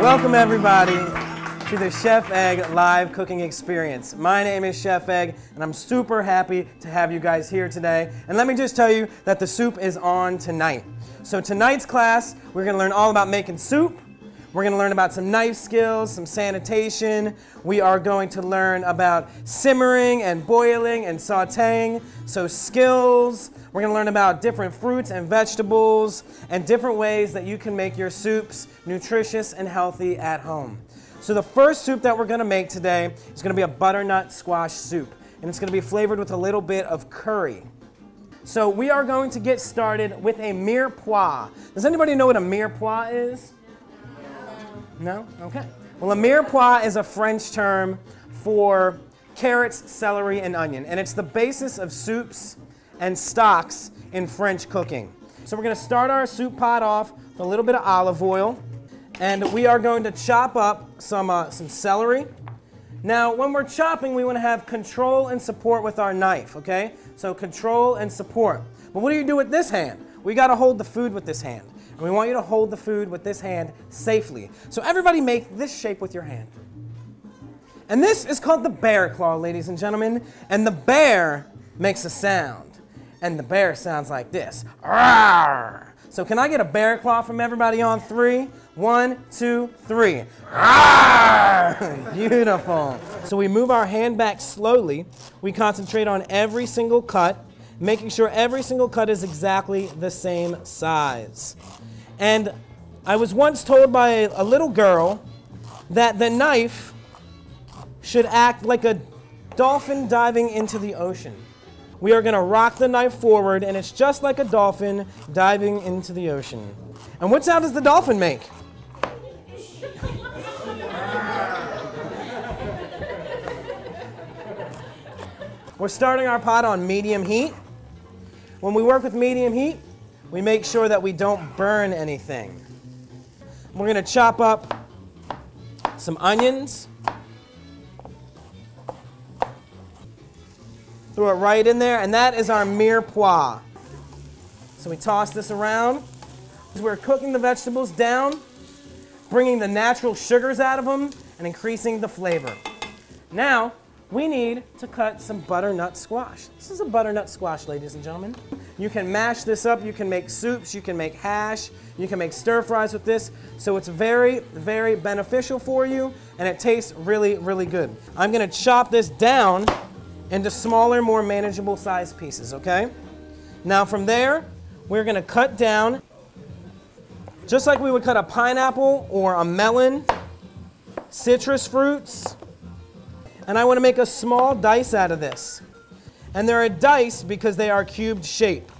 Welcome everybody to the Chef Egg live cooking experience. My name is Chef Egg and I'm super happy to have you guys here today. And let me just tell you that the soup is on tonight. So tonight's class, we're going to learn all about making soup. We're going to learn about some knife skills, some sanitation. We are going to learn about simmering and boiling and sautéing, so skills. We're going to learn about different fruits and vegetables and different ways that you can make your soups nutritious and healthy at home. So the first soup that we're going to make today is going to be a butternut squash soup, and it's going to be flavored with a little bit of curry. So we are going to get started with a mirepoix. Does anybody know what a mirepoix is? No? Okay. Well, a mirepoix is a French term for carrots, celery, and onion, and it's the basis of soups and stocks in French cooking. So we're going to start our soup pot off with a little bit of olive oil, and we are going to chop up some celery. Now, when we're chopping, we want to have control and support with our knife, okay? So control and support. But what do you do with this hand? We got to hold the food with this hand. And we want you to hold the food with this hand safely. So everybody make this shape with your hand. And this is called the bear claw, ladies and gentlemen. And the bear makes a sound. And the bear sounds like this. Rawr! So can I get a bear claw from everybody on 3? 1, 2, 3. Rawr! Beautiful. So we move our hand back slowly. We concentrate on every single cut, making sure every single cut is exactly the same size. And I was once told by a little girl that the knife should act like a dolphin diving into the ocean. We are going to rock the knife forward, and it's just like a dolphin diving into the ocean. And what sound does the dolphin make? We're starting our pot on medium heat. When we work with medium heat, we make sure that we don't burn anything. We're going to chop up some onions. Throw it right in there, and that is our mirepoix. So we toss this around. As we're cooking the vegetables down, bringing the natural sugars out of them and increasing the flavor. Now, we need to cut some butternut squash. This is a butternut squash, ladies and gentlemen. You can mash this up, you can make soups, you can make hash, you can make stir fries with this. So it's very, very beneficial for you, and it tastes really, really good. I'm gonna chop this down into smaller, more manageable sized pieces, okay? Now from there, we're gonna cut down, just like we would cut a pineapple or a melon, citrus fruits, and I want to make a small dice out of this. And they're a dice because they are cubed shape.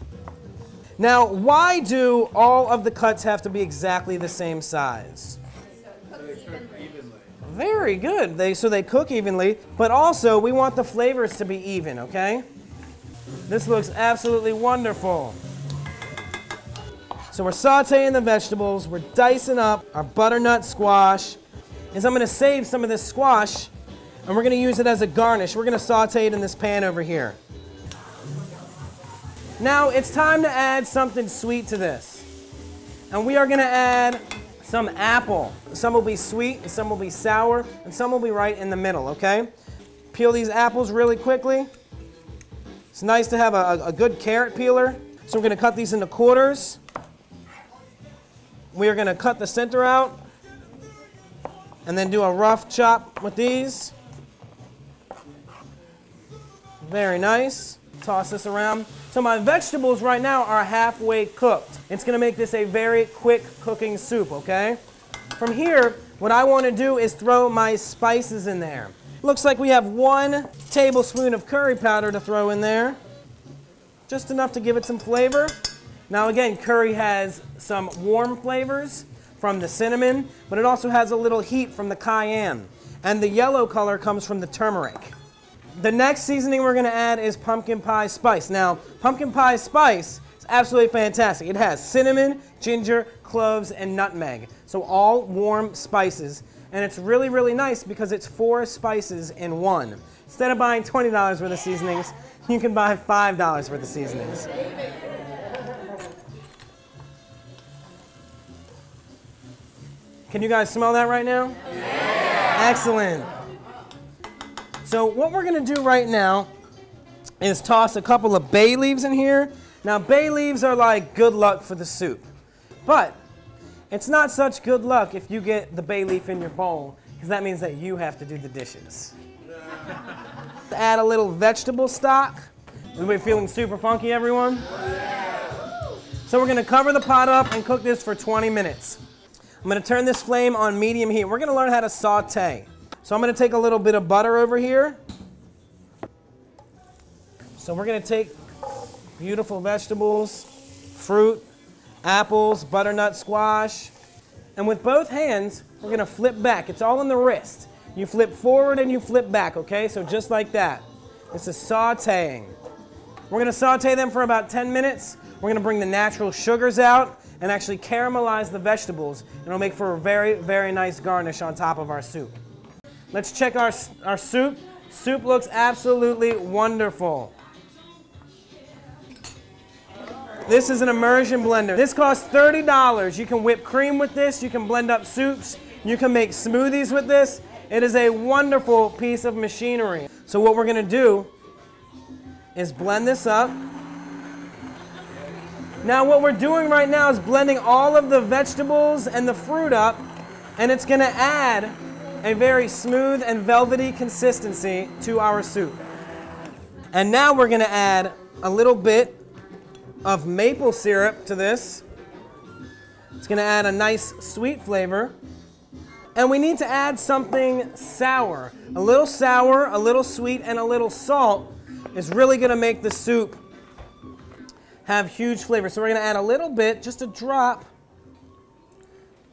Now, why do all of the cuts have to be exactly the same size? Very good. So they cook evenly, but also we want the flavors to be even, okay? This looks absolutely wonderful. So we're sauteing the vegetables, we're dicing up our butternut squash. I'm going to save some of this squash, and we're going to use it as a garnish. We're going to saute it in this pan over here. Now it's time to add something sweet to this. And we are going to add some apple. Some will be sweet, and some will be sour, and some will be right in the middle, okay? Peel these apples really quickly. It's nice to have a good carrot peeler. So we're going to cut these into quarters. We are going to cut the center out and then do a rough chop with these. Very nice. Toss this around. So my vegetables right now are halfway cooked. It's going to make this a very quick cooking soup, okay? From here, what I want to do is throw my spices in there. Looks like we have 1 tablespoon of curry powder to throw in there. Just enough to give it some flavor. Now again, curry has some warm flavors from the cinnamon, but it also has a little heat from the cayenne. And the yellow color comes from the turmeric. The next seasoning we're going to add is pumpkin pie spice. Now, pumpkin pie spice is It's absolutely fantastic. It has cinnamon, ginger, cloves, and nutmeg. So all warm spices. And it's really, really nice because it's 4 spices in one. Instead of buying $20 worth of seasonings, you can buy $5 worth of seasonings. Can you guys smell that right now? Yeah. Excellent. So what we're going to do right now is toss a couple of bay leaves in here. Now bay leaves are like good luck for the soup. But it's not such good luck if you get the bay leaf in your bowl, because that means that you have to do the dishes. Add a little vegetable stock. Everybody feeling super funky, everyone? So we're going to cover the pot up and cook this for 20 minutes. I'm going to turn this flame on medium heat. We're going to learn how to saute. So I'm going to take a little bit of butter over here. So we're going to take beautiful vegetables, fruit, apples, butternut squash. And with both hands, we're going to flip back. It's all in the wrist. You flip forward and you flip back, okay? So just like that. This is sautéing. We're going to saute them for about 10 minutes. We're going to bring the natural sugars out and actually caramelize the vegetables. And it'll make for a very, very nice garnish on top of our soup. Let's check our soup. Soup looks absolutely wonderful. This is an immersion blender. This costs $30. You can whip cream with this. You can blend up soups. You can make smoothies with this. It is a wonderful piece of machinery. So what we're going to do is blend this up. Now what we're doing right now is blending all of the vegetables and the fruit up, and it's going to add a very smooth and velvety consistency to our soup. And now we're going to add a little bit of maple syrup to this. It's going to add a nice sweet flavor. And we need to add something sour. A little sour, a little sweet, and a little salt is really going to make the soup have huge flavor. So we're going to add a little bit, just a drop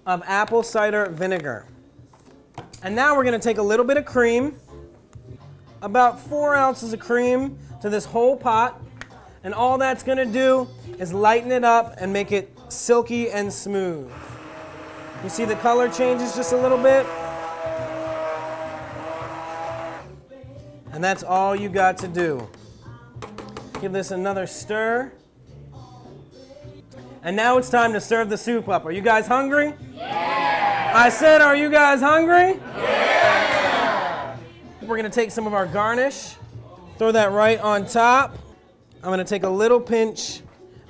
of apple cider vinegar. And now we're going to take a little bit of cream, about 4 ounces of cream to this whole pot. And all that's going to do is lighten it up and make it silky and smooth. You see the color changes just a little bit? And that's all you got to do. Give this another stir. And now it's time to serve the soup up. Are you guys hungry? Yeah! I said, are you guys hungry? Yeah! We're going to take some of our garnish, throw that right on top. I'm going to take a little pinch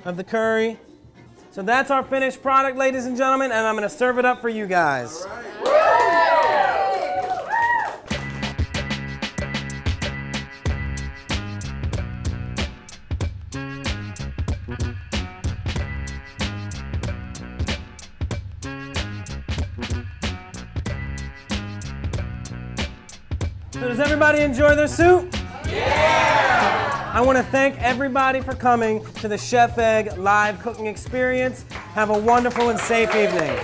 of the curry. So that's our finished product, ladies and gentlemen, and I'm going to serve it up for you guys. So does everybody enjoy their soup? Yeah! I want to thank everybody for coming to the Chef Egg live cooking experience. Have a wonderful and safe evening.